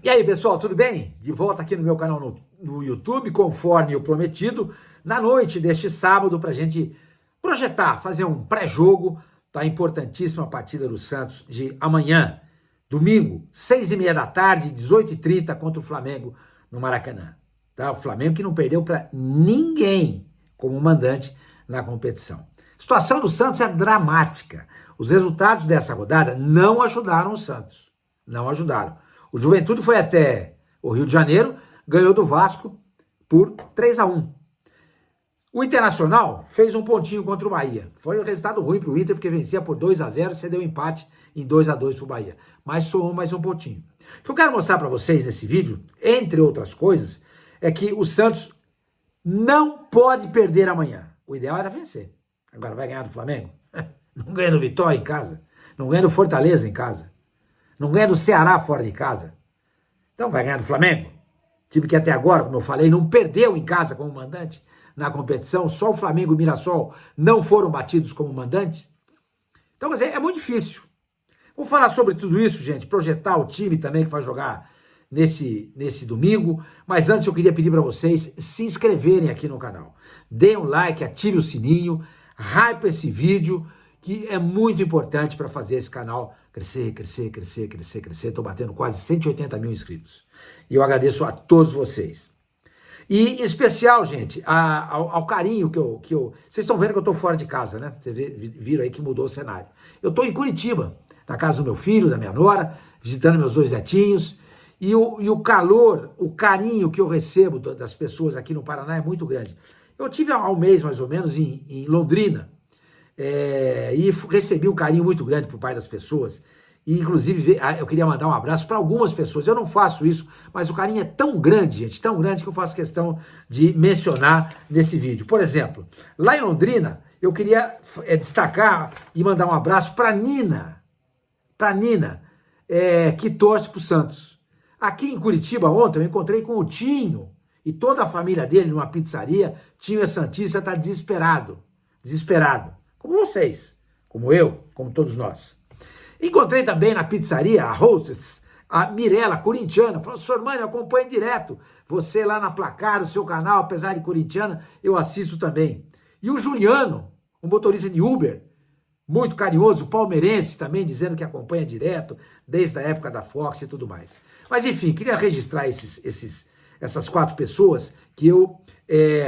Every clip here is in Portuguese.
E aí, pessoal, tudo bem? De volta aqui no meu canal no YouTube, conforme o prometido, na noite deste sábado, para a gente projetar, fazer um pré-jogo da importantíssima partida do Santos de amanhã, domingo, 6h30 da tarde, 18h30, contra o Flamengo no Maracanã. Tá? O Flamengo que não perdeu para ninguém como mandante na competição. A situação do Santos é dramática. Os resultados dessa rodada não ajudaram o Santos. Não ajudaram. O Juventude foi até o Rio de Janeiro, ganhou do Vasco por 3-1. O Internacional fez um pontinho contra o Bahia. Foi um resultado ruim para o Inter, porque vencia por 2-0 e cedeu empate em 2-2 para o Bahia. Mas soou mais um pontinho. O que eu quero mostrar para vocês nesse vídeo, entre outras coisas, é que o Santos não pode perder amanhã. O ideal era vencer. Agora vai ganhar do Flamengo? Não ganha do Vitória em casa. Não ganha do Fortaleza em casa. Não ganha do Ceará fora de casa. Então vai ganhar do Flamengo. Time que até agora, como eu falei, não perdeu em casa como mandante na competição. Só o Flamengo e o Mirassol não foram batidos como mandantes. Então, mas é muito difícil. Vou falar sobre tudo isso, gente. Projetar o time também que vai jogar nesse domingo. Mas antes eu queria pedir para vocês se inscreverem aqui no canal. Deem um like, ative o sininho, hype esse vídeo, que é muito importante para fazer esse canal crescer. Estou batendo quase 180 mil inscritos. E eu agradeço a todos vocês. E em especial, gente, ao carinho que eu... Vocês estão vendo que eu estou fora de casa, né? Vocês viram aí que mudou o cenário. Eu estou em Curitiba, na casa do meu filho, da minha nora, visitando meus 2 netinhos. E o calor, o carinho que eu recebo das pessoas aqui no Paraná é muito grande. Eu tive há um mês, mais ou menos, em Londrina, e recebi um carinho muito grande por parte das pessoas. E, inclusive, eu queria mandar um abraço para algumas pessoas. Eu não faço isso, mas o carinho é tão grande, gente, tão grande, que eu faço questão de mencionar nesse vídeo. Por exemplo, lá em Londrina, eu queria destacar e mandar um abraço para Nina, que torce para o Santos. Aqui em Curitiba, ontem, eu encontrei com o Tinho e toda a família dele numa pizzaria. Tinho é santista, está desesperado, como vocês, como eu, como todos nós. Encontrei também na pizzaria a hostess, a Mirella, corintiana. Falou, senhor Mano, eu acompanho direto você lá na Placar, o seu canal, apesar de corintiana, eu assisto também. E o Juliano, um motorista de Uber, muito carinhoso, palmeirense também, dizendo que acompanha direto, desde a época da Fox e tudo mais. Mas enfim, queria registrar essas 4 pessoas que eu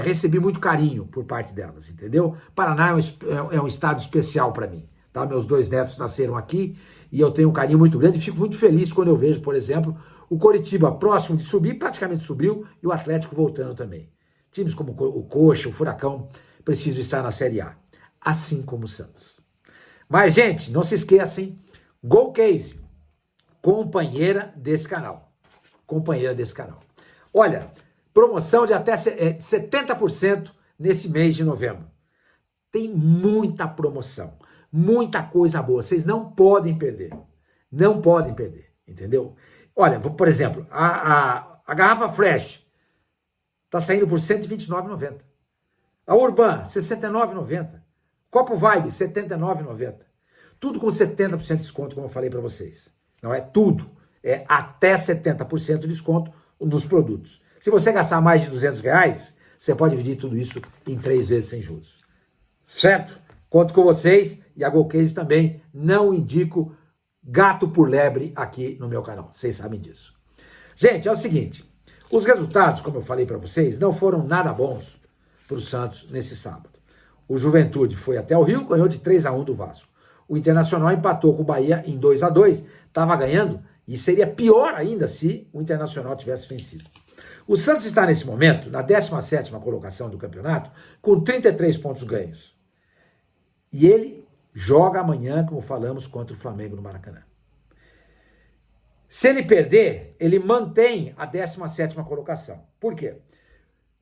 recebi muito carinho por parte delas, entendeu? Paraná é um estado especial para mim. Tá? Meus 2 netos nasceram aqui e eu tenho um carinho muito grande e fico muito feliz quando eu vejo, por exemplo, o Coritiba próximo de subir, praticamente subiu, e o Atlético voltando também. Times como o Coxa, o Furacão, precisam estar na Série A, assim como o Santos. Mas, gente, não se esqueçam, Golcase, companheira desse canal. Olha, promoção de até 70% nesse mês de novembro. Tem muita promoção. Muita coisa boa, vocês não podem perder, entendeu? Olha, por exemplo, a garrafa Flash está saindo por R$ 129,90. A Urban, R$ 69,90. Copo Vibe, R$ 79,90. Tudo com 70% de desconto, como eu falei para vocês. Não é tudo, é até 70% de desconto nos produtos. Se você gastar mais de R$200, você pode dividir tudo isso em 3 vezes sem juros. Certo? Conto com vocês e a Golcase também. Não indico gato por lebre aqui no meu canal. Vocês sabem disso. Gente, é o seguinte. Os resultados, como eu falei para vocês, não foram nada bons para o Santos nesse sábado. O Juventude foi até o Rio, ganhou de 3-1 do Vasco. O Internacional empatou com o Bahia em 2-2. Estava ganhando e seria pior ainda se o Internacional tivesse vencido. O Santos está nesse momento na 17ª colocação do campeonato com 33 pontos ganhos. E ele joga amanhã, como falamos, contra o Flamengo no Maracanã. Se ele perder, ele mantém a 17ª colocação. Por quê?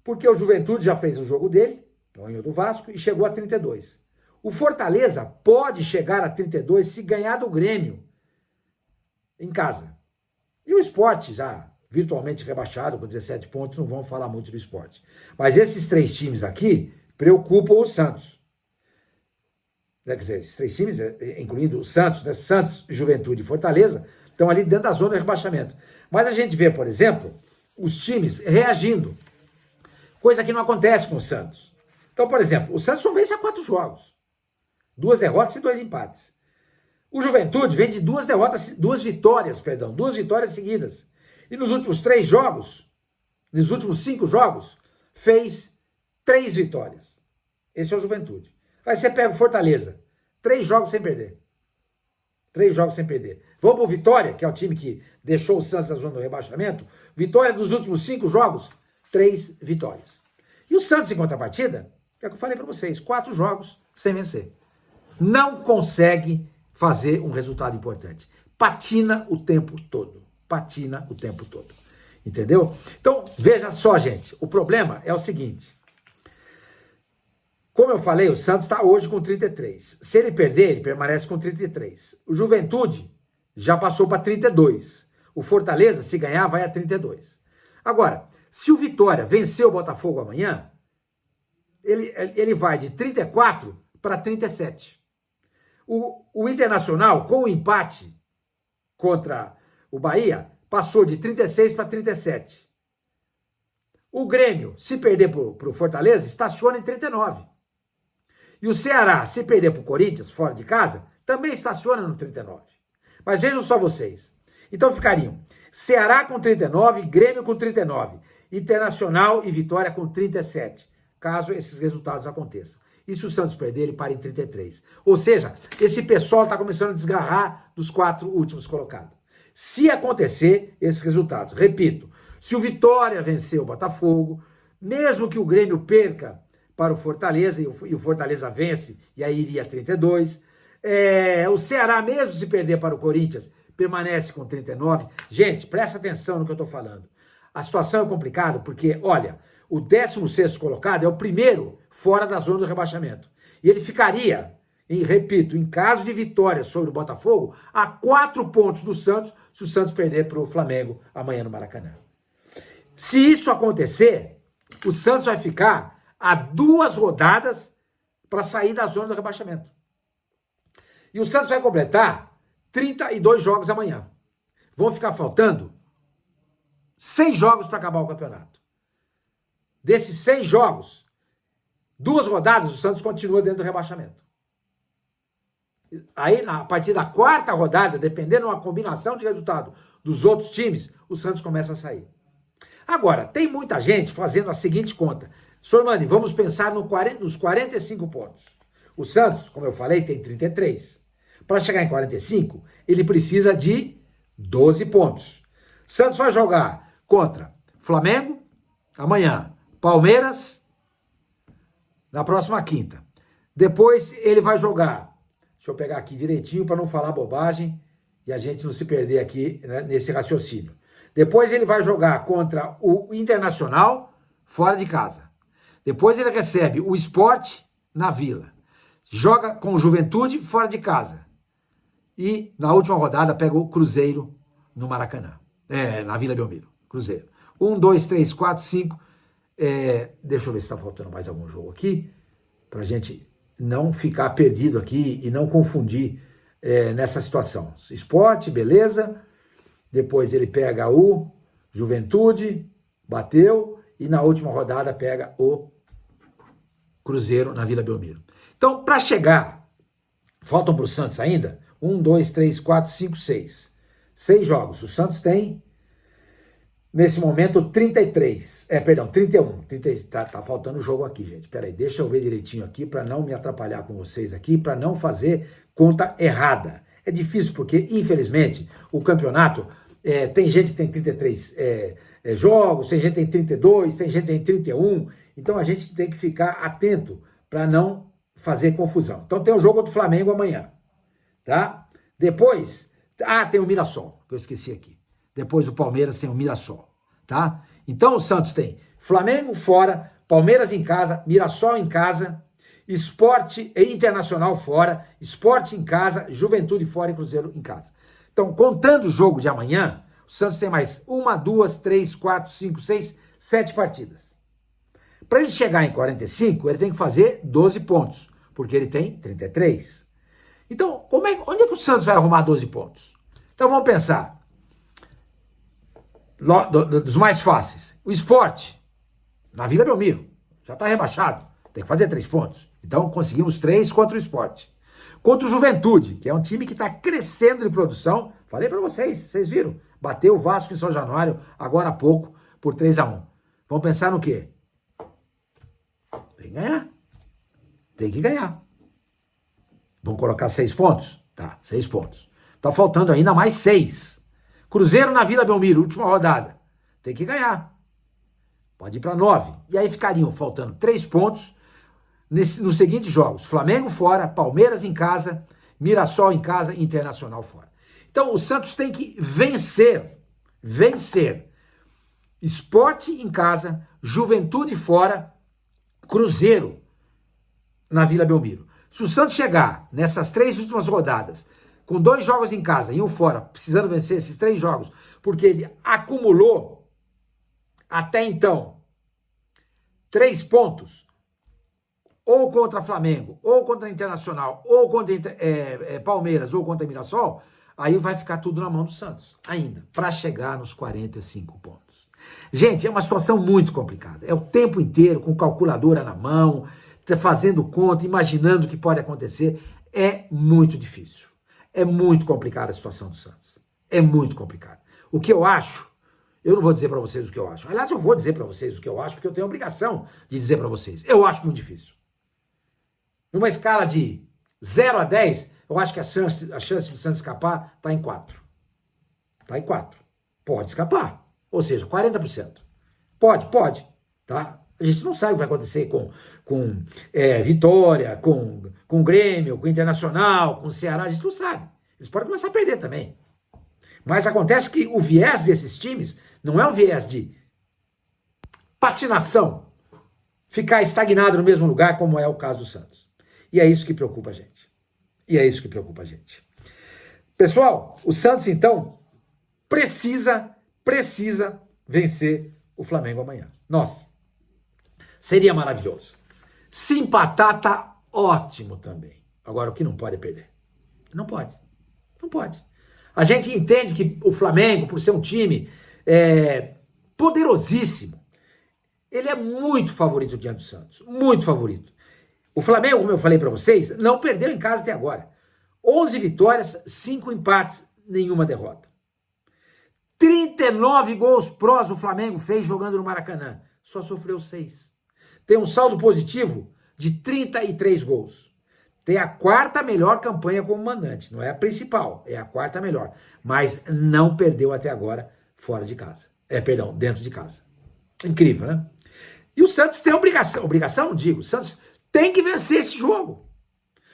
Porque o Juventude já fez o jogo dele, ganhou do Vasco, e chegou a 32. O Fortaleza pode chegar a 32 se ganhar do Grêmio em casa. E o Sport, já virtualmente rebaixado, com 17 pontos, não vamos falar muito do Sport. Mas esses 3 times aqui preocupam o Santos. Quer dizer, esses 3 times, incluindo o Santos, né? Santos, Juventude e Fortaleza, estão ali dentro da zona de rebaixamento. Mas a gente vê, por exemplo, os times reagindo, coisa que não acontece com o Santos. Então, por exemplo, o Santos só vence há 4 jogos, 2 derrotas e 2 empates. O Juventude vem de 2 vitórias seguidas. E nos últimos 3 jogos, nos últimos 5 jogos, fez 3 vitórias. Esse é o Juventude. Aí você pega o Fortaleza, 3 jogos sem perder. 3 jogos sem perder. Vamos para o Vitória, que é o time que deixou o Santos na zona do rebaixamento. Vitória dos últimos 5 jogos, 3 vitórias. E o Santos, em contrapartida, é o que eu falei para vocês, 4 jogos sem vencer. Não consegue fazer um resultado importante. Patina o tempo todo. Patina o tempo todo. Entendeu? Então, veja só, gente. O problema é o seguinte. Como eu falei, o Santos está hoje com 33. Se ele perder, ele permanece com 33. O Juventude já passou para 32. O Fortaleza, se ganhar, vai a 32. Agora, se o Vitória vencer o Botafogo amanhã, ele vai de 34 para 37. O Internacional, com o empate contra o Bahia, passou de 36 para 37. O Grêmio, se perder para o Fortaleza, estaciona em 39. E o Ceará, se perder para o Corinthians, fora de casa, também estaciona no 39. Mas vejam só vocês. Então ficariam Ceará com 39, Grêmio com 39, Internacional e Vitória com 37, caso esses resultados aconteçam. E se o Santos perder, ele para em 33. Ou seja, esse pessoal está começando a desgarrar dos 4 últimos colocados. Se acontecer esses resultados, repito, se o Vitória vencer o Botafogo, mesmo que o Grêmio perca para o Fortaleza, e o Fortaleza vence, e aí iria a 32, o Ceará, mesmo se perder para o Corinthians, permanece com 39. Gente, presta atenção no que eu estou falando. A situação é complicada porque, olha, o 16º colocado é o primeiro fora da zona do rebaixamento. E ele ficaria, repito, em caso de vitória sobre o Botafogo, a 4 pontos do Santos, se o Santos perder para o Flamengo amanhã no Maracanã. Se isso acontecer, o Santos vai ficar a 2 rodadas para sair da zona do rebaixamento. E o Santos vai completar 32 jogos amanhã. Vão ficar faltando 6 jogos para acabar o campeonato. Desses 6 jogos, 2 rodadas, o Santos continua dentro do rebaixamento. Aí, a partir da 4ª rodada, dependendo de uma combinação de resultado dos outros times, o Santos começa a sair. Agora, tem muita gente fazendo a seguinte conta. Sormani, vamos pensar nos 45 pontos. O Santos, como eu falei, tem 33. Para chegar em 45, ele precisa de 12 pontos. Santos vai jogar contra Flamengo amanhã, Palmeiras na próxima quinta. Depois ele vai jogar, deixa eu pegar aqui direitinho para não falar bobagem e a gente não se perder aqui, né, nesse raciocínio. Depois ele vai jogar contra o Internacional fora de casa. Depois ele recebe o Sport na Vila. Joga com o Juventude fora de casa. E na última rodada pega o Cruzeiro no Maracanã. Na Vila Belmiro. Cruzeiro. 1, 2, 3, 4, 5. Deixa eu ver se está faltando mais algum jogo aqui. Para a gente não ficar perdido aqui e não confundir nessa situação. Sport, beleza. Depois ele pega o Juventude, bateu. E na última rodada pega o Cruzeiro na Vila Belmiro. Então, para chegar, faltam para o Santos ainda 1, 2, 3, 4, 5, 6. 6 jogos. O Santos tem, nesse momento, 31. Tá faltando jogo aqui, gente. Peraí, deixa eu ver direitinho aqui para não me atrapalhar com vocês aqui, para não fazer conta errada. É difícil porque, infelizmente, o campeonato, tem gente que tem 33 jogos, tem gente que tem 32, tem gente que tem 31. Então a gente tem que ficar atento para não fazer confusão. Então tem o jogo do Flamengo amanhã, tá? Depois, tem o Mirassol, que eu esqueci aqui. Depois o Palmeiras tem o Mirassol, tá? Então o Santos tem Flamengo fora, Palmeiras em casa, Mirassol em casa, Sport e Internacional fora, Sport em casa, Juventude fora e Cruzeiro em casa. Então, contando o jogo de amanhã, o Santos tem mais 1, 2, 3, 4, 5, 6, 7 partidas. Para ele chegar em 45, ele tem que fazer 12 pontos, porque ele tem 33. Então, onde é que o Santos vai arrumar 12 pontos? Então vamos pensar. Dos mais fáceis. O Sport, na Vila Belmiro, já está rebaixado. Tem que fazer 3 pontos. Então conseguimos 3 contra o Sport. Contra o Juventude, que é um time que está crescendo de produção. Falei para vocês viram? Bateu o Vasco em São Januário, agora há pouco, por 3-1. Vamos pensar no quê? Tem que ganhar. Tem que ganhar. Vamos colocar 6 pontos? Tá, 6 pontos. Tá faltando ainda mais 6. Cruzeiro na Vila Belmiro, última rodada. Tem que ganhar. Pode ir para 9. E aí ficariam faltando 3 pontos nos seguintes jogos. Flamengo fora, Palmeiras em casa, Mirassol em casa e Internacional fora. Então o Santos tem que vencer. Sport em casa, Juventude fora, Cruzeiro na Vila Belmiro. Se o Santos chegar nessas 3 últimas rodadas com 2 jogos em casa e um fora, precisando vencer esses 3 jogos, porque ele acumulou até então 3 pontos, ou contra Flamengo, ou contra Internacional, ou contra Palmeiras, ou contra Mirassol, aí vai ficar tudo na mão do Santos, ainda, para chegar nos 45 pontos. Gente, é uma situação muito complicada. É o tempo inteiro com calculadora na mão, fazendo conta, imaginando o que pode acontecer. É muito difícil. É muito complicada a situação do Santos. É muito complicado. O que eu acho, eu não vou dizer para vocês o que eu acho. Aliás, eu vou dizer para vocês o que eu acho, porque eu tenho a obrigação de dizer para vocês. Eu acho muito difícil. Numa escala de 0 a 10, eu acho que a chance do Santos escapar está em 4. Está em 4. Pode escapar. Ou seja, 40%. Pode. Tá? A gente não sabe o que vai acontecer com Vitória, com Grêmio, com Internacional, com Ceará, a gente não sabe. Eles podem começar a perder também. Mas acontece que o viés desses times não é um viés de patinação, ficar estagnado no mesmo lugar, como é o caso do Santos. E é isso que preocupa a gente. Pessoal, o Santos, então, precisa vencer o Flamengo amanhã. Nossa, seria maravilhoso. Se empatar, tá ótimo também. Agora, o que não pode é perder. Não pode. A gente entende que o Flamengo, por ser um time poderosíssimo, ele é muito favorito diante do Santos. Muito favorito. O Flamengo, como eu falei para vocês, não perdeu em casa até agora. 11 vitórias, 5 empates, nenhuma derrota. 39 gols prós o Flamengo fez jogando no Maracanã. Só sofreu 6. Tem um saldo positivo de 33 gols. Tem a 4ª melhor campanha como mandante. Não é a principal, é a 4ª melhor. Mas não perdeu até agora fora de casa. Dentro de casa. Incrível, né? E o Santos tem obrigação, não digo. O Santos tem que vencer esse jogo.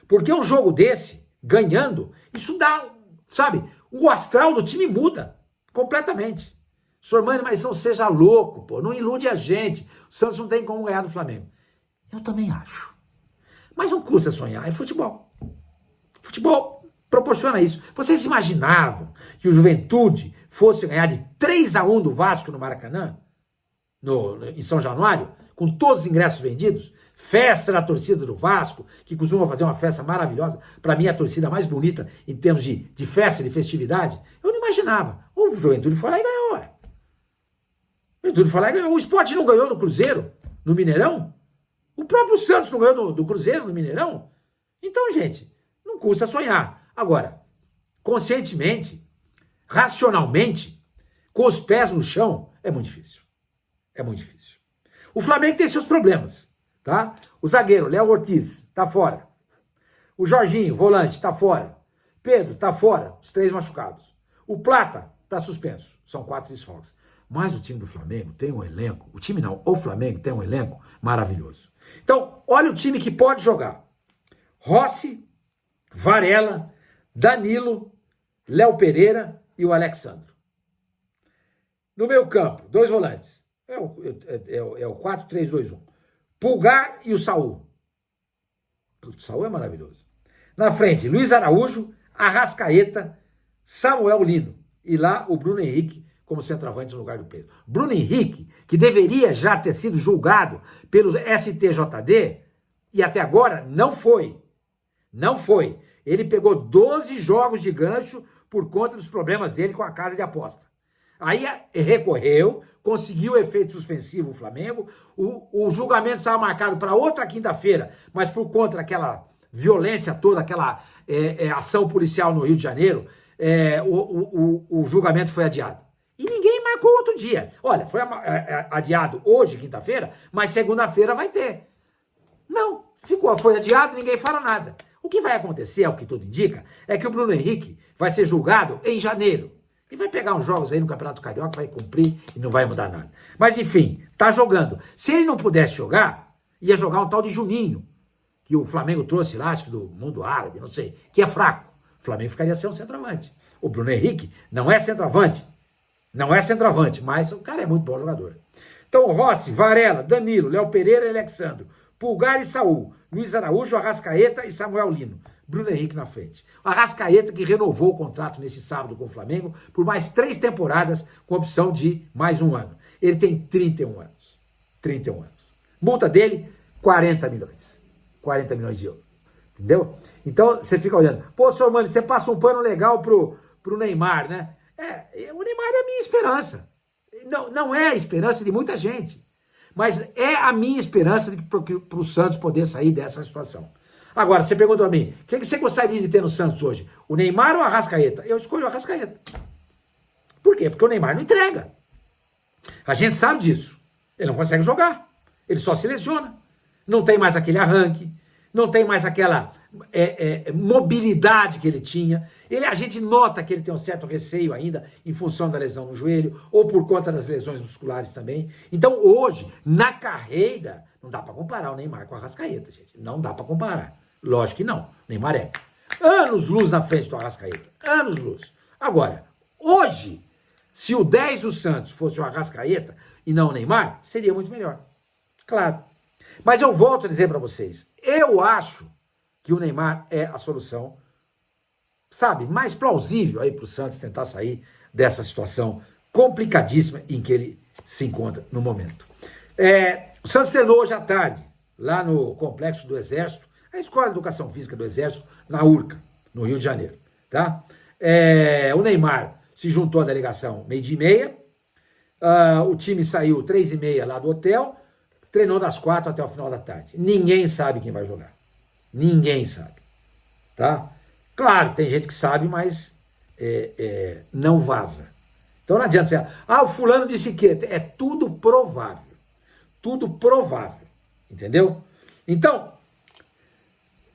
Porque um jogo desse, ganhando, isso dá, sabe, o astral do time muda completamente. Sormani, mas não seja louco, pô, não ilude a gente. O Santos não tem como ganhar do Flamengo. Eu também acho. Mas não custa sonhar, é futebol. Futebol proporciona isso. Vocês imaginavam que o Juventude fosse ganhar de 3-1 do Vasco no Maracanã? Em São Januário? Com todos os ingressos vendidos? Festa da torcida do Vasco, que costuma fazer uma festa maravilhosa. Para mim, a torcida mais bonita em termos de festa, de festividade. Eu não imaginava. O Juventude foi lá e ganhou. O Juventude foi lá e ganhou. O Sport não ganhou do Cruzeiro, no Mineirão? O próprio Santos não ganhou do Cruzeiro, no Mineirão? Então, gente, não custa sonhar. Agora, conscientemente, racionalmente, com os pés no chão, é muito difícil. É muito difícil. O Flamengo tem seus problemas. Tá? O zagueiro, Léo Ortiz, tá fora. O Jorginho, volante, tá fora. Pedro, tá fora, os 3 machucados. O Plata, tá suspenso. São 4 desfalques. Mas o time do Flamengo tem um elenco, o Flamengo tem um elenco maravilhoso. Então, olha o time que pode jogar. Rossi, Varela, Danilo, Léo Pereira e o Alexandro. No meio campo, 2 volantes. É o 4-3-2-1. Pulgar e o Saul. O Saul é maravilhoso. Na frente, Luiz Araújo, Arrascaeta, Samuel Lino. E lá o Bruno Henrique como centroavante no lugar do Pedro. Bruno Henrique, que deveria já ter sido julgado pelo STJD, e até agora não foi. Não foi. Ele pegou 12 jogos de gancho por conta dos problemas dele com a casa de aposta. Aí recorreu, conseguiu efeito suspensivo o Flamengo, o julgamento estava marcado para outra quinta-feira, mas por conta daquela violência toda, aquela ação policial no Rio de Janeiro, o julgamento foi adiado. E ninguém marcou outro dia. Olha, foi adiado hoje, quinta-feira, mas segunda-feira vai ter. Não, foi adiado, ninguém fala nada. O que vai acontecer, é o que tudo indica, é que o Bruno Henrique vai ser julgado em janeiro. E vai pegar uns jogos aí no Campeonato Carioca, vai cumprir e não vai mudar nada. Mas enfim, tá jogando. Se ele não pudesse jogar, ia jogar um tal de Juninho, que o Flamengo trouxe lá, acho que do mundo árabe, não sei, que é fraco. O Flamengo ficaria sem um centroavante. O Bruno Henrique não é centroavante. Não é centroavante, mas o cara é muito bom jogador. Então, Rossi, Varela, Danilo, Léo Pereira e Alexandro, Pulgar e Saul, Luiz Araújo, Arrascaeta e Samuel Lino. Bruno Henrique na frente. O Arrascaeta que renovou o contrato nesse sábado com o Flamengo por mais 3 temporadas com opção de mais 1 ano. Ele tem 31 anos. 31 anos. Multa dele, 40 milhões. 40 milhões de euros. Entendeu? Então, você fica olhando. Pô, senhor Mano, você passa um pano legal pro Neymar, né? O Neymar é a minha esperança. Não é a esperança de muita gente. Mas é a minha esperança para o Santos poder sair dessa situação. Agora, você pergunta para mim, o que você gostaria de ter no Santos hoje? O Neymar ou a Arrascaeta? Eu escolho o Arrascaeta. Por quê? Porque o Neymar não entrega. A gente sabe disso. Ele não consegue jogar. Ele só se lesiona. Não tem mais aquele arranque. Não tem mais aquela mobilidade que ele tinha. A gente nota que ele tem um certo receio ainda em função da lesão no joelho ou por conta das lesões musculares também. Então hoje, na carreira, não dá para comparar o Neymar com o Arrascaeta, gente. Não dá para comparar. Lógico que não. O Neymar é anos-luz na frente do Arrascaeta. Anos-luz. Agora, hoje, se o 10 do Santos fosse o Arrascaeta e não o Neymar, seria muito melhor. Claro. Mas eu volto a dizer para vocês, eu acho que o Neymar é a solução, sabe, mais plausível aí para o Santos tentar sair dessa situação complicadíssima em que ele se encontra no momento. O Santos treinou hoje à tarde, lá no Complexo do Exército, a Escola de Educação Física do Exército, na URCA, no Rio de Janeiro. Tá? O Neymar se juntou à delegação 12h30, o time saiu 3h30 lá do hotel, treinou das 4 até o final da tarde. Ninguém sabe quem vai jogar. Ninguém sabe. Tá? Claro, tem gente que sabe, mas não vaza. Então não adianta você... o fulano disse que... É tudo provável. Tudo provável. Entendeu? Então,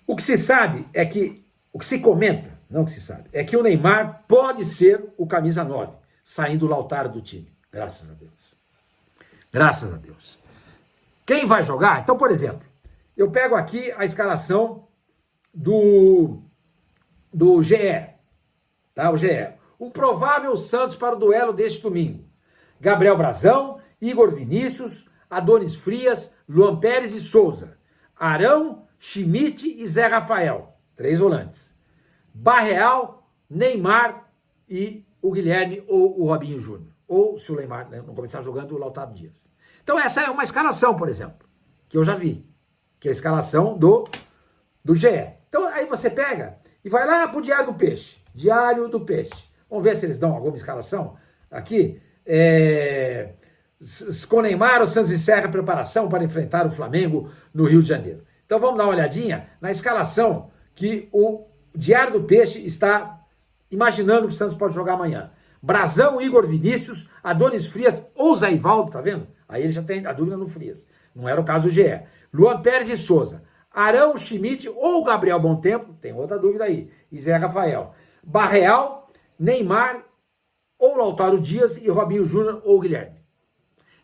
o que se sabe é que... O que se comenta, não o que se sabe, é que o Neymar pode ser o camisa 9, saindo do Lautaro do time. Graças a Deus. Graças a Deus. Quem vai jogar? Então, por exemplo, eu pego aqui a escalação do GE, tá? O GE. Um provável Santos para o duelo deste domingo. Gabriel Brazão, Igor Vinícius, Adonis Frias, Luan Pérez e Souza. Arão, Schmidt e Zé Rafael. 3 volantes. Barreal, Neymar e o Guilherme ou o Robinho Júnior. Ou, se o Neymar não começar jogando, o Lautaro Dias. Então essa é uma escalação, por exemplo, que eu já vi. Que é a escalação do GE. Então aí você pega e vai lá pro Diário do Peixe. Diário do Peixe. Vamos ver se eles dão alguma escalação aqui. Com Neymar, o Santos encerra a preparação para enfrentar o Flamengo no Rio de Janeiro. Então vamos dar uma olhadinha na escalação que o Diário do Peixe está imaginando que o Santos pode jogar amanhã. Brazão, Igor Vinícius, Adonis Frias ou Zé Ivaldo, tá vendo? Aí ele já tem a dúvida no Frias. Não era o caso do GE. Luan Pérez e Souza. Arão, Schmidt ou Gabriel Bontempo, tem outra dúvida aí. E Zé Rafael. Barreal, Neymar ou Lautaro Dias e Robinho Júnior ou Guilherme.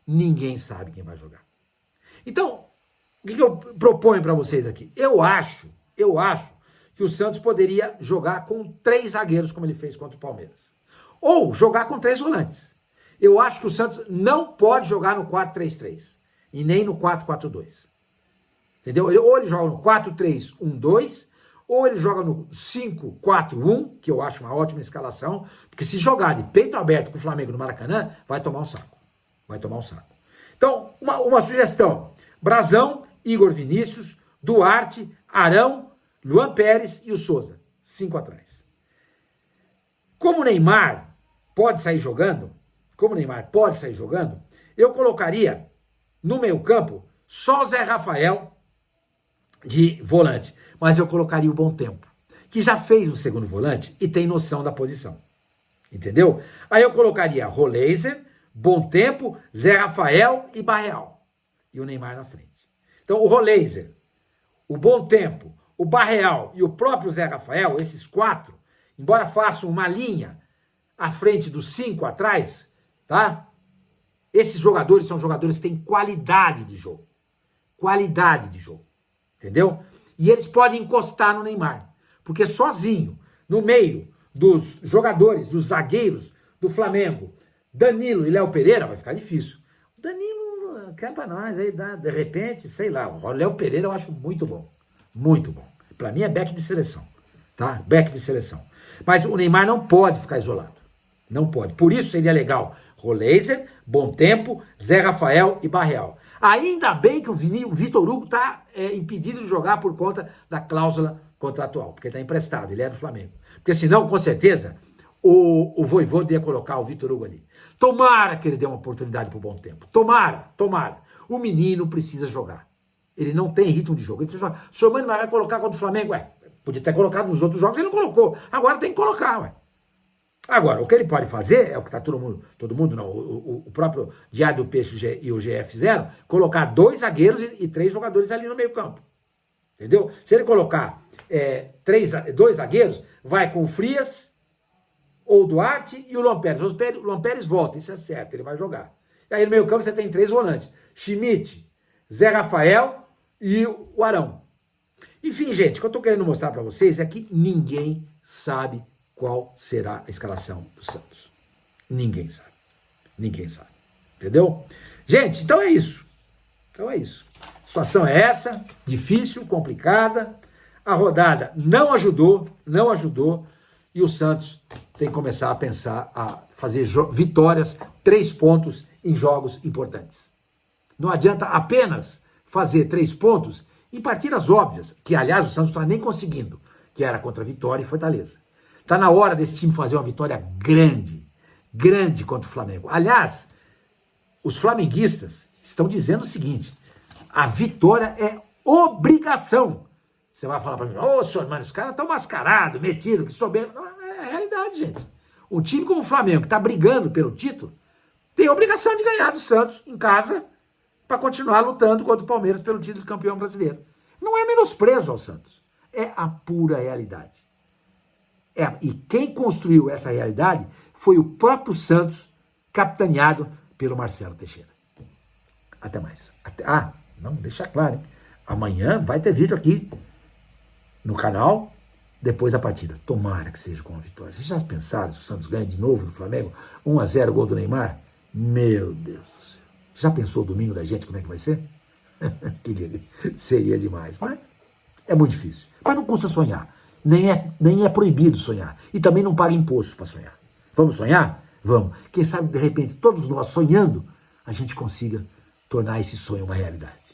Ninguém sabe quem vai jogar. Então, o que eu proponho para vocês aqui? Eu acho que o Santos poderia jogar com 3 zagueiros, como ele fez contra o Palmeiras. Ou jogar com 3 volantes. Eu acho que o Santos não pode jogar no 4-3-3 e nem no 4-4-2. Entendeu? Ou ele joga no 4-3-1-2, ou ele joga no 5-4-1, que eu acho uma ótima escalação, porque se jogar de peito aberto com o Flamengo no Maracanã, vai tomar um saco. Vai tomar um saco. Então, uma sugestão. Brazão, Igor Vinícius, Duarte, Arão, Luan Pérez e o Souza. 5 atrás. Como o Neymar pode sair jogando, como o Neymar pode sair jogando, eu colocaria no meio-campo só o Zé Rafael de volante, mas eu colocaria o Bom Tempo, que já fez o segundo volante e tem noção da posição. Entendeu? Aí eu colocaria Roleiser, Bom Tempo, Zé Rafael e Barreal. E o Neymar na frente. Então o Roleiser, o Bom Tempo, o Barreal e o próprio Zé Rafael, esses quatro, embora façam uma linha à frente dos 5 atrás, tá? Esses jogadores são jogadores que têm qualidade de jogo. Qualidade de jogo. Entendeu? E eles podem encostar no Neymar. Porque sozinho, no meio dos jogadores, dos zagueiros do Flamengo, Danilo e Léo Pereira, vai ficar difícil. O Danilo quer pra nós aí, de repente, sei lá, o Léo Pereira eu acho muito bom. Muito bom. Pra mim é back de seleção. Tá? Back de seleção. Mas o Neymar não pode ficar isolado. Não pode. Por isso seria legal Roleiser, Bom Tempo, Zé Rafael e Barreal. Ainda bem que o Vitor Hugo está impedido de jogar por conta da cláusula contratual, porque está emprestado, ele é do Flamengo. Porque senão, com certeza, o Vojvoda ia colocar o Vitor Hugo ali. Tomara que ele dê uma oportunidade para o Bom Tempo. Tomara, tomara. O menino precisa jogar. Ele não tem ritmo de jogo. Ele precisa jogar. O senhor Mano vai colocar contra o Flamengo? Ué, podia ter colocado nos outros jogos, ele não colocou. Agora tem que colocar, ué. Agora, o que ele pode fazer, é o que está todo mundo não, o próprio Diário do Peixe e o GE fizeram, colocar 2 zagueiros e 3 jogadores ali no meio campo. Entendeu? Se ele colocar 2 zagueiros, vai com o Frias, ou o Duarte e o Luan Pérez. O Luan Pérez volta, isso é certo, ele vai jogar. E aí no meio campo você tem 3 volantes, Schmidt, Zé Rafael e o Arão. Enfim, gente, o que eu estou querendo mostrar para vocês é que ninguém sabe qual será a escalação do Santos. Ninguém sabe. Ninguém sabe. Entendeu? Gente, então é isso. Então é isso. A situação é essa, difícil, complicada. A rodada não ajudou, e o Santos tem que começar a pensar, a fazer vitórias, 3 pontos em jogos importantes. Não adianta apenas fazer 3 pontos em partidas óbvias, que aliás o Santos não está nem conseguindo, que era contra Vitória e Fortaleza. Está na hora desse time fazer uma vitória grande, grande contra o Flamengo. Aliás, os flamenguistas estão dizendo o seguinte, a vitória é obrigação. Você vai falar para mim, ô senhor, mano, os caras estão mascarados, metidos, que souberam. Não, é a realidade, gente. Um time como o Flamengo, que está brigando pelo título, tem a obrigação de ganhar do Santos em casa para continuar lutando contra o Palmeiras pelo título de campeão brasileiro. Não é menosprezo ao Santos, é a pura realidade. E quem construiu essa realidade foi o próprio Santos, capitaneado pelo Marcelo Teixeira. Até mais. Não, deixa claro, hein? Amanhã vai ter vídeo aqui no canal, depois da partida. Tomara que seja com uma vitória. Vocês já pensaram se o Santos ganha de novo do Flamengo? 1-0, gol do Neymar? Meu Deus do céu. Já pensou o domingo da gente como é que vai ser? Seria demais. Mas é muito difícil. Mas não custa sonhar. Nem é proibido sonhar. E também não paga imposto para sonhar. Vamos sonhar? Vamos. Quem sabe, de repente, todos nós sonhando, a gente consiga tornar esse sonho uma realidade.